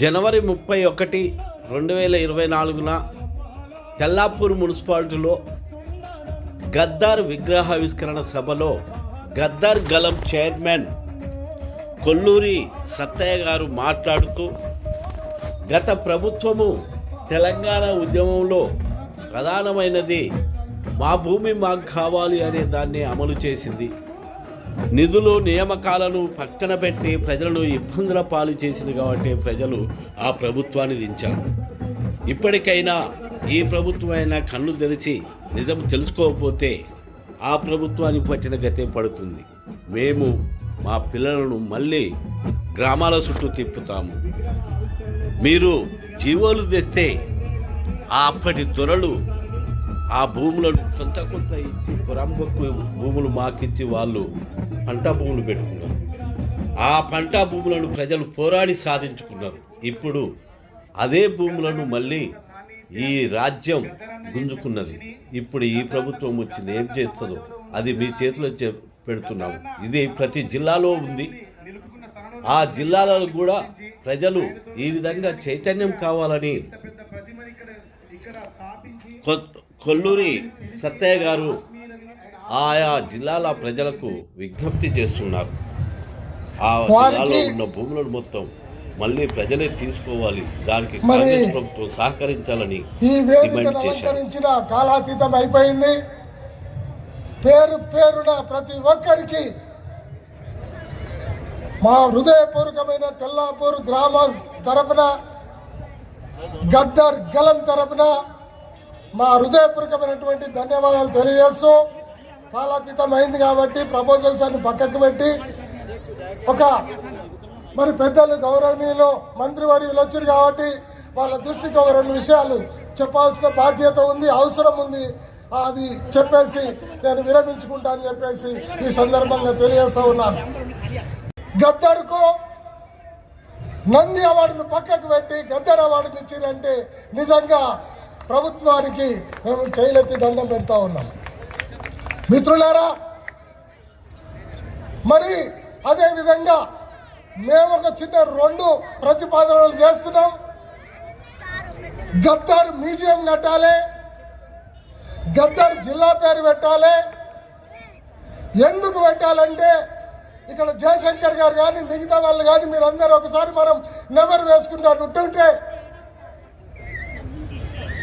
జనవరి 31, 2024 తెల్లాపూర్ మున్సిపాలిటీలో గద్దర్ విగ్రహావిష్కరణ సభలో గద్దర్ గలం చైర్మన్ కొల్లూరి సత్తయ్య గారు మాట్లాడుతూ గత ప్రభుత్వము తెలంగాణ ఉద్యమంలో ప్రధానమైనది మా భూమి మాకు కావాలి అనే దాన్ని అమలు చేసింది. నిధులు నియామకాలను పక్కన పెట్టి ప్రజలను ఇబ్బందుల పాలు చేసింది కాబట్టి ప్రజలు ఆ ప్రభుత్వాన్ని దించారు. ఇప్పటికైనా ఈ ప్రభుత్వమైనా కళ్ళు తెరిచి నిజం తెలుసుకోకపోతే ఆ ప్రభుత్వానికి పట్టిన గతే పడుతుంది. మేము మా పిల్లలను మళ్ళీ గ్రామాల చుట్టూ తిప్పుతాము. మీరు జీవోలు తెస్తే అప్పటి దొరలు ఆ భూములను కొంత ఇచ్చి పురంబొక్కు భూములు మాకిచ్చి వాళ్ళు పంట భూములు పెట్టుకున్నారు. ఆ పంట భూములను ప్రజలు పోరాడి సాధించుకున్నారు. ఇప్పుడు అదే భూములను మళ్ళీ ఈ రాజ్యం గుంజుకున్నది. ఇప్పుడు ఈ ప్రభుత్వం వచ్చింది ఏం చేస్తుందో అది మీ చేతిలో పెడుతున్నాము. ఇది ప్రతి జిల్లాలో ఉంది. ఆ జిల్లాలలో కూడా ప్రజలు ఈ విధంగా చైతన్యం కావాలని కొల్లూరి సత్తయ్య గారు ఆయా జిల్లాల ప్రజలకు విజ్ఞప్తి చేస్తున్నారు. ఆ జిల్లాలో ఉన్న భూములను మొత్తం మళ్ళీ ప్రజలే తీసుకోవాలి, దానికి కాంగ్రెస్ ప్రభుత్వం సహకరించాలని డిమాండ్ చేశారు. కాలాతీతం అయిపోయింది. పేరున ప్రతి ఒక్కరికి మా హృదయపూర్వకమైన తెల్లాపూర్ గ్రామ తరపున గద్దర్ గలం తరపున మా హృదయపూర్వకమైనటువంటి ధన్యవాదాలు తెలియజేస్తూ, కాలాతీతం అయింది కాబట్టి ప్రపోజల్స్ అన్ని పక్కకు పెట్టి మరి పెద్దలు గౌరవనీయులు మంత్రివర్యులు వచ్చారు కాబట్టి వాళ్ళ దృష్టికి ఒక 2 విషయాలు చెప్పాల్సిన బాధ్యత ఉంది, అవసరం ఉంది. అది చెప్పేసి నేను విరమించుకుంటానని చెప్పేసి ఈ సందర్భంగా తెలియజేస్తా ఉన్నాను. గద్దర్కు నంది అవార్డును పక్కకు పెట్టి గద్దర్ అవార్డుని ఇచ్చిరంటే నిజంగా ప్రభుత్వానికి మేము చేయలెత్తి దండం పెడతా ఉన్నాం. మిత్రులారా, మరి అదేవిధంగా మేము ఒక చిన్న 2 ప్రతిపాదనలు చేస్తున్నాం. గద్దర్ మ్యూజియం కట్టాలి, గద్దర్ జిల్లా పేరు పెట్టాలి. ఎందుకు పెట్టాలంటే ఇక్కడ జయశంకర్ గారు కానీ మిగతా వాళ్ళు కానీ మీరందరూ ఒకసారి మనం నెమరు వేసుకుంటుంటే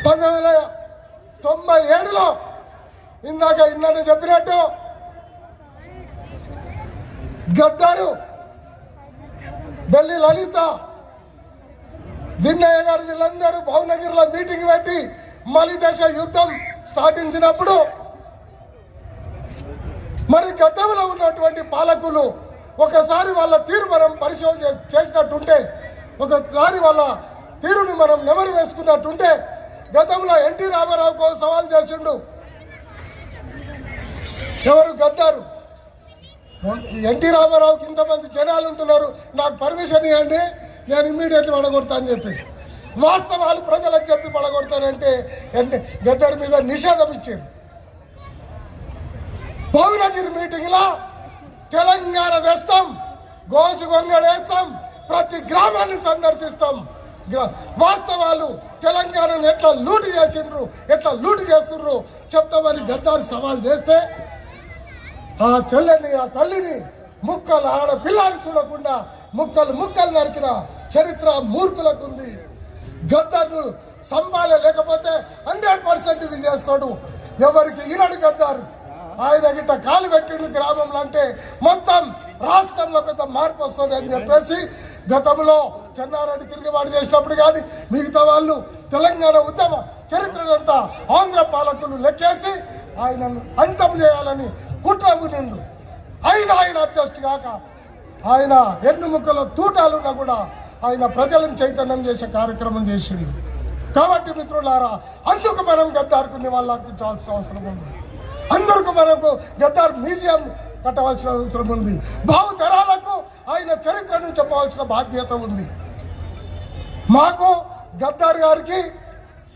1997లో ఇందాక ఇన్నది చెప్పినట్టు గద్దరు బెల్లి లలిత విన్నయ్య గారు వీళ్ళందరూ భువనగిరిలో మీటింగ్ పెట్టి మలిదశ యుద్ధం స్టార్టించినప్పుడు మరి గతంలో ఉన్నటువంటి పాలకులు ఒకసారి వాళ్ళ తీరు మనం పరిశోధన చేసినట్టుంటే, ఒకసారి వాళ్ళ తీరుని మనం నెమరు వేసుకున్నట్టుంటే, గతంలో ఎన్టీ రామారావుకు సవాల్ చేసిండు. ఎవరు? గద్దరు. ఎన్టీ రామారావుకి ఇంతమంది జనాలు ఉంటున్నారు, నాకు పర్మిషన్ ఇవ్వండి, నేను ఇమ్మీడియట్లీ పడగొడతా అని చెప్పి వాస్తవాలు ప్రజలకు చెప్పి పడగొడతానంటే గద్దర్ మీద నిషేధం ఇచ్చాడు. భువనగిరి మీటింగ్లో తెలంగాణ తెస్తాం, గోసు గొంగడేస్తాం, ప్రతి గ్రామాన్ని సందర్శిస్తాం, వాస్తవాలు తెలంగాణను ఎట్లా లూటు చేసిండ్రు, ఎట్లా లూటు చేస్తుండ్రు చెప్తామని గద్దర్ సవాల్ చేస్తే ఆ చెల్లెని ఆ తల్లిని ముక్కలు ఆడపిల్లని చూడకుండా ముక్కలు నరికిన చరిత్ర మూర్ఖులకు ఉంది. గద్దర్ను సంపాలే లేకపోతే 100% ఇది చేస్తాడు. ఎవరికి ఈనాడు గద్దర్ ఆయన గిట్ట కాలు పెట్టిండు గ్రామంలో అంటే మొత్తం రాష్ట్రంలో పెద్ద మార్పు వస్తుంది అని చెప్పేసి గతంలో చెన్నారెడ్డి తిరుగుబాటు చేసినప్పుడు కానీ మిగతా వాళ్ళు తెలంగాణ ఉద్యమ చరిత్రనంతా ఆంధ్ర పాలకులు లెక్కేసి ఆయనను అంతం చేయాలని కుట్రకు నిండు ఆయన అడ్జస్ట్ కాక ఆయన ఎన్నుముక్కల తూటాలున్నా కూడా ఆయన ప్రజలను చైతన్యం చేసే కార్యక్రమం చేసిండు. కాబట్టి మిత్రులారా, అందుకు మనం గద్దార్కు నివాళులు అర్పించాల్సిన అవసరం ఉంది. అందరికీ మనకు గద్దర్ మ్యూజియం కట్టవలసిన అవసరం ఉంది. భావితరాలకు ఆయన చరిత్రను చెప్పవలసిన బాధ్యత ఉంది. మాకు గద్దర్ గారికి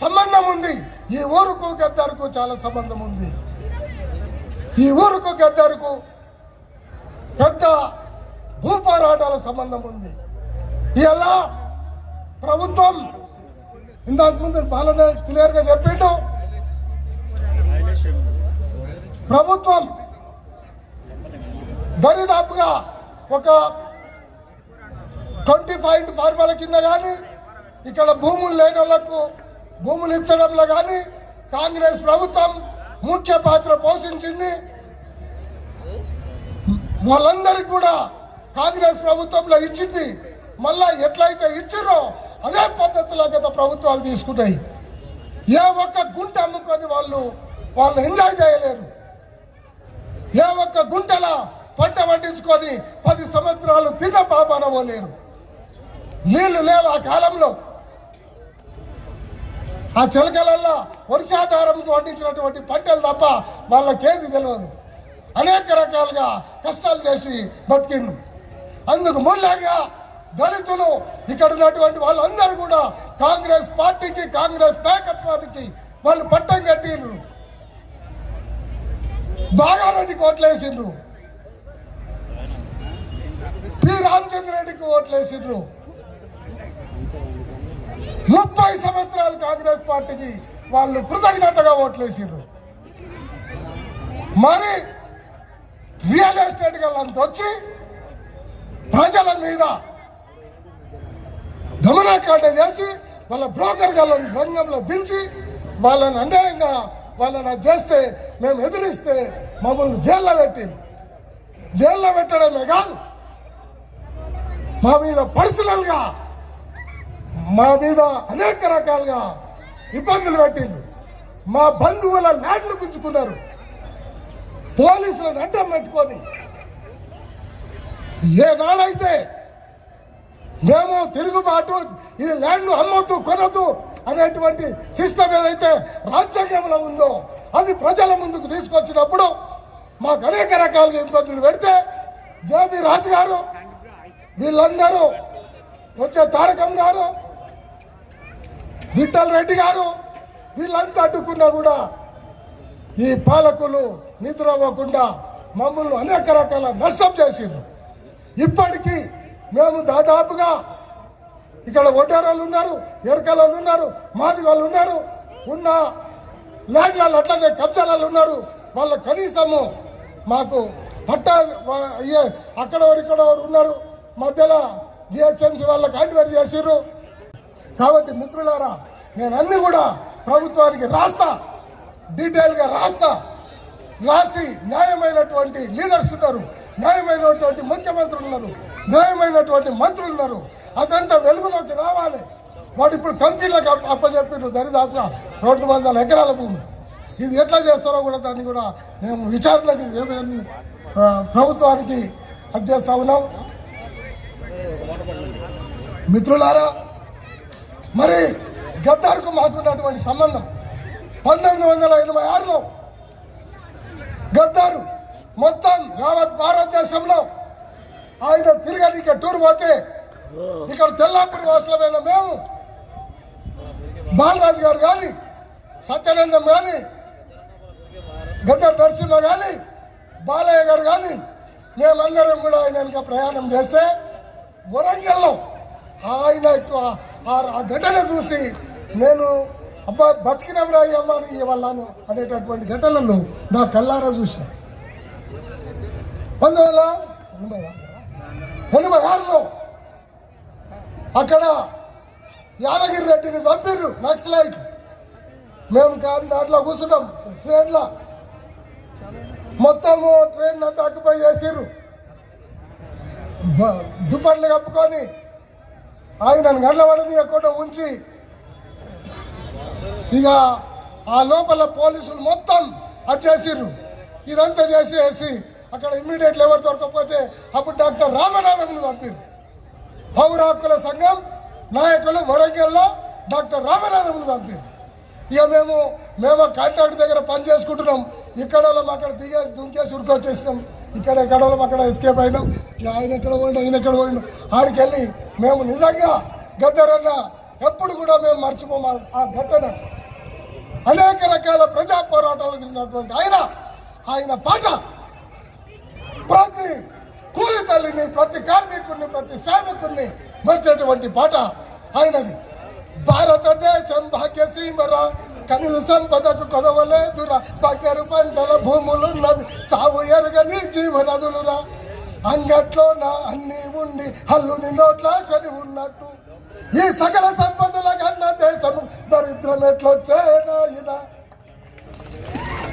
సంబంధం ఉంది. ఈ ఊరుకు గద్దరుకు చాలా సంబంధం ఉంది. ఈ ఊరుకు గద్దరుకు పెద్ద భూపోరాటాల సంబంధం ఉంది. ఇలా ప్రభుత్వం ఇంతకుముందు బాలనే క్లియర్గా చెప్పిండు, ప్రభుత్వం దరిదాపుగా ఒక 25 ఫార్మాల కింద కానీ ఇక్కడ భూములు లేని వాళ్ళకు భూములు ఇచ్చడంలో కానీ కాంగ్రెస్ ప్రభుత్వం ముఖ్య పాత్ర పోషించింది. వాళ్ళందరికీ కూడా కాంగ్రెస్ ప్రభుత్వంలో ఇచ్చింది. మళ్ళా ఎట్లయితే ఇచ్చిరో అదే పద్ధతిలో గత ప్రభుత్వాలు తీసుకున్నాయి. ఏ ఒక్క గుంట అమ్ముకొని వాళ్ళు ఎంజాయ్ చేయలేరు. ఏ ఒక్క గుంటల పంట పండించుకొని 10 సంవత్సరాలు తిన్న పాపాన పోలేరు. నీళ్లు లేవు ఆ కాలంలో. ఆ చిలకలల్లో వర్షాధారంతో పండించినటువంటి పంటలు తప్ప వాళ్ళకేది తెలియదు. అనేక రకాలుగా కష్టాలు చేసి బతికిండు. అందుకు మూలంగా దళితులు ఇక్కడ ఉన్నటువంటి వాళ్ళందరూ కూడా కాంగ్రెస్ పార్టీకి, కాంగ్రెస్ నాయకత్వానికి వాళ్ళు పట్టం కట్టిండ్రు. బాగారెడ్డికి ఓట్లేసిండ్రు, పి రామచంద్ర రెడ్డికి ఓట్లేసిండ్రు. 30 సంవత్సరాలు కాంగ్రెస్ పార్టీకి వాళ్ళు కృతజ్ఞతగా ఓట్లేసిండ్రు. మరి రియల్ ఎస్టేట్ గల్లంతా వచ్చి ప్రజల మీద దమనకాండ చేసి వాళ్ళ బ్రోకర్ గల్లను రంగంలో దించి వాళ్ళని అన్యాయంగా వాళ్ళని చేస్తే మేము ఎదిరిస్తే మమ్మల్ని జైల్లో పెట్టింది. జైల్లో పెట్టడమే కాదు, మా మీద పర్సనల్గా మా మీద అనేక రకాలుగా ఇబ్బందులు పెట్టింది. మా బంధువుల ల్యాండ్లు గుంజుకున్నారు. పోలీసులను అడ్డం పెట్టుకొని ఏనాడైతే మేము తిరుగుబాటు ఈ ల్యాండ్ను అమ్మొద్దు కొనొద్దు అనేటువంటి సిస్టమ్ ఏదైతే రాజ్యాంగంలో ఉందో అది ప్రజల ముందుకు తీసుకొచ్చినప్పుడు మాకు అనేక రకాలుగా ఇబ్బందులు పెడితే జేబీ రాజు గారు వీళ్ళందరూ వచ్చే తారకం గారు, విఠల్ రెడ్డి గారు వీళ్ళంతా అడ్డుకున్నా కూడా ఈ పాలకులు నిద్ర అవ్వకుండా మమ్మల్ని అనేక రకాల నష్టం చేసిండ్రు. ఇప్పటికీ మేము దాదాపుగా ఇక్కడ ఒడ్డారాలు ఉన్నారు, ఎరకలు ఉన్నారు, మాది వాళ్ళు ఉన్నారు, ఉన్న ల్యాండ్లలో అట్లనే కబ్జాలలో ఉన్నారు. వాళ్ళ కనీసము మాకు పట్టా అక్కడ ఇక్కడ ఉన్నారు, మధ్యలో జిహెచ్ఎంసీ వాళ్ళకి హ్యాండ్ఓవర్ చేసిర్రు. కాబట్టి మిత్రులారా, నేను అన్ని కూడా ప్రభుత్వానికి రాస్తా, డీటెయిల్గా రాసి న్యాయమైనటువంటి లీడర్స్ ఉన్నారు, న్యాయమైనటువంటి ముఖ్యమంత్రులు ఉన్నారు, న్యాయమైనటువంటి మంత్రులు ఉన్నారు. అదంతా వెలుగులోకి రావాలి. వాడు ఇప్పుడు కంపెనీలకు అప్పచెప్పిన దరిదాపుగా 200 ఎకరాల భూమి. ఇది ఎట్లా చేస్తారో కూడా దాన్ని కూడా మేము విచారణకి ప్రభుత్వానికి చేస్తా ఉన్నాం. మిత్రులారా, మరి గద్దారుకు మాకున్నటువంటి సంబంధం 1986లో గద్దారు మొత్తం యావత్ భారతదేశంలో ఆయన తిరగడానికి టూర్ పోతే ఇక్కడ తెల్లాపూర్ వాసులమైన మేము, బాలరాజు గారు కానీ, సత్యానందం కానీ, గద్దర్ నరసింహ కానీ, బాలయ్య గారు కానీ మేమందరం కూడా ఆయన వెనుక ప్రయాణం చేస్తే వరంగల్లో ఆయన ఆ ఘటన చూసి నేను అబ్బా బతికినవరా అమ్మాని వాళ్ళను అనేటటువంటి ఘటనలను నా కల్లారా చూసిన. 1986లో అక్కడ యాదగిరి రెడ్డిని చంపిర్రు నక్సలైట్. మేము కాదు దాంట్లో కూర్చున్నాం ట్రైన్లో, మొత్తము ట్రైన్ అంతా ఆక్యుపై చేసిర్రు. దుప్పట్లు కప్పుకొని ఆయనను గండ్లవాడని ఎక్కడ ఉంచి ఇక ఆ లోపల పోలీసులు మొత్తం వచ్చేసిర్రు. ఇదంతా చేసి అక్కడ ఇమ్మీడియట్లు ఎవరు దొరకకపోతే అప్పుడు డాక్టర్ రామనాథంను చంపారు. పౌర హక్కుల సంఘం నాయకులు వరంగల్లో డాక్టర్ రామనాథంను చంపారు. ఇక మేము కాంట్రాక్ట్ దగ్గర పని చేసుకుంటున్నాం. ఇక్కడ వాళ్ళం అక్కడ దిగేసి దుంకేసి ఉరికొచ్చేసినాం. ఇక్కడ వాళ్ళం అక్కడ ఎస్కేప్ అయినాం. ఆయన ఎక్కడ పోయిండు, ఈయన ఎక్కడ పోయిండు. ఆడికి వెళ్ళి మేము నిజంగా గద్దరన్న ఎప్పుడు కూడా మేము మర్చిపోము ఆ ఘటన. అనేక రకాల ప్రజా పోరాటాలు జరిగినటువంటి ఆయన పాట ప్రతి కూలి తల్లిని, ప్రతి కార్మికుడిని, ప్రతి శ్రామికుడిని మర్చేటువంటి పాట ఆయనది. భారతదేశం భాగ్యసీమరా, కనులు సంపదకు కొదవలేదురా, బగ్గరు పంటల భూములున్నవి, సాగు ఎరగని జీవనదులురా, అంగట్లో నా అన్ని ఉండి హల్లుని నోట్ల చని ఉన్నట్టు, ఈ సకల సంపదల కన్నా దేశము దరిద్రం ఎట్లొచ్చేనాయినా.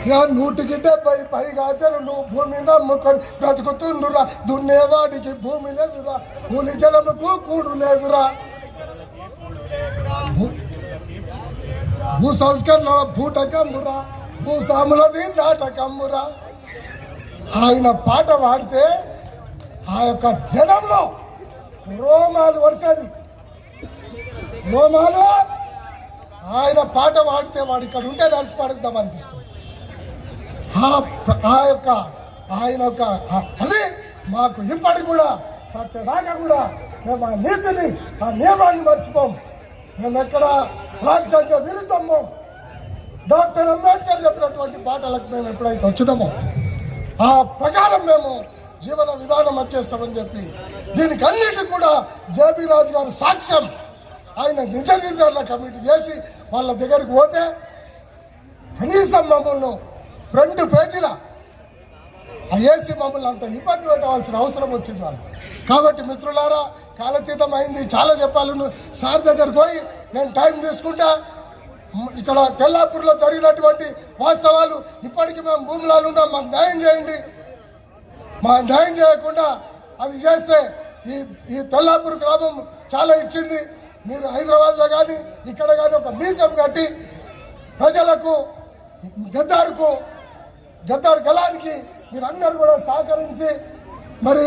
170 పైగా జనులు భూమి నమ్ముకొని బ్రతుకుతుండురా, దున్నేవాడికి భూమి లేదురా, కూలి జనముకు కూడు లేదురా, భూ సంస్కరణ భూటకమ్మురా, భూస్వాములది నాటకమ్మురా. ఆయన పాట పాడితే ఆ యొక్క జనంలో రోమాలు వచ్చేది. రోమాలు ఆయన పాట పాడితే వాడు ఇక్కడ ఉంటే నరికి పడుద్దాం అనిపిస్తుంది. ఆయన యొక్క అది మాకు ఇప్పటికి కూడా సత్యదాకా కూడా మేము ఆ నీతిని, ఆ నియమాన్ని మర్చిపోం. మేము ఎక్కడ రాజ్యాంగ విరుద్ధము. డాక్టర్ అంబేద్కర్ చెప్పినటువంటి పాటలకు మేము ఎప్పుడైతే వచ్చినామో ఆ ప్రకారం మేము జీవన విధానం వచ్చేస్తామని చెప్పి దీనికి అన్నిటి కూడా జేబీ రాజు గారు సాక్ష్యం. ఆయన నిజ నిర్ధారణ కమిటీ చేసి వాళ్ళ దగ్గరికి పోతే కనీసం మమ్మల్ని 2 పేజీల ఏసీ మమ్మల్ని అంత ఇబ్బంది పెట్టవలసిన అవసరం వచ్చింది వాళ్ళు. కాబట్టి మిత్రులారా, కాలతీతం అయింది, చాలా చెప్పాలను. సార్ దగ్గరికి పోయి నేను టైం తీసుకుంటా. ఇక్కడ తెల్లాపూర్లో జరిగినటువంటి వాస్తవాలు, ఇప్పటికీ మేము భూములలో ఉన్నాం, మాకు న్యాయం చేయండి. మా న్యాయం చేయకుండా అది చేస్తే ఈ తెల్లాపూర్ గ్రామం చాలా ఇచ్చింది. మీరు హైదరాబాద్లో కానీ ఇక్కడ కానీ ఒక మ్యూజియం కట్టి ప్రజలకు గద్దారు గలానికి మీరందరూ కూడా సహకరించి, మరి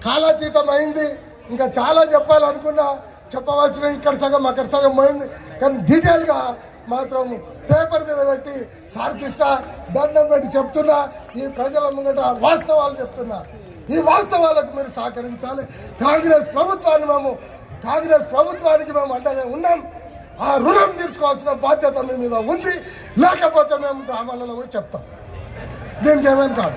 కాలాతీతం అయింది. ఇంకా చాలా చెప్పాలనుకున్నా, చెప్పవలసిన ఇక్కడ సగం అక్కడ సగం పోయింది. కానీ డీటెయిల్గా మాత్రం పేపర్ మీద పెట్టి సార్కిస్తా, దండం పెట్టి చెప్తున్నా. ఈ ప్రజల ముంగట వాస్తవాలు చెప్తున్నా. ఈ వాస్తవాలకు మీరు సహకరించాలి. కాంగ్రెస్ ప్రభుత్వానికి మేము అండగా ఉన్నాం. ఆ రుణం తీర్చుకోవాల్సిన బాధ్యత మీ మీద ఉంది. లేకపోతే మేము గ్రామాలలో పోయి చెప్తాం. దీనికి ఏమైనా కాదు.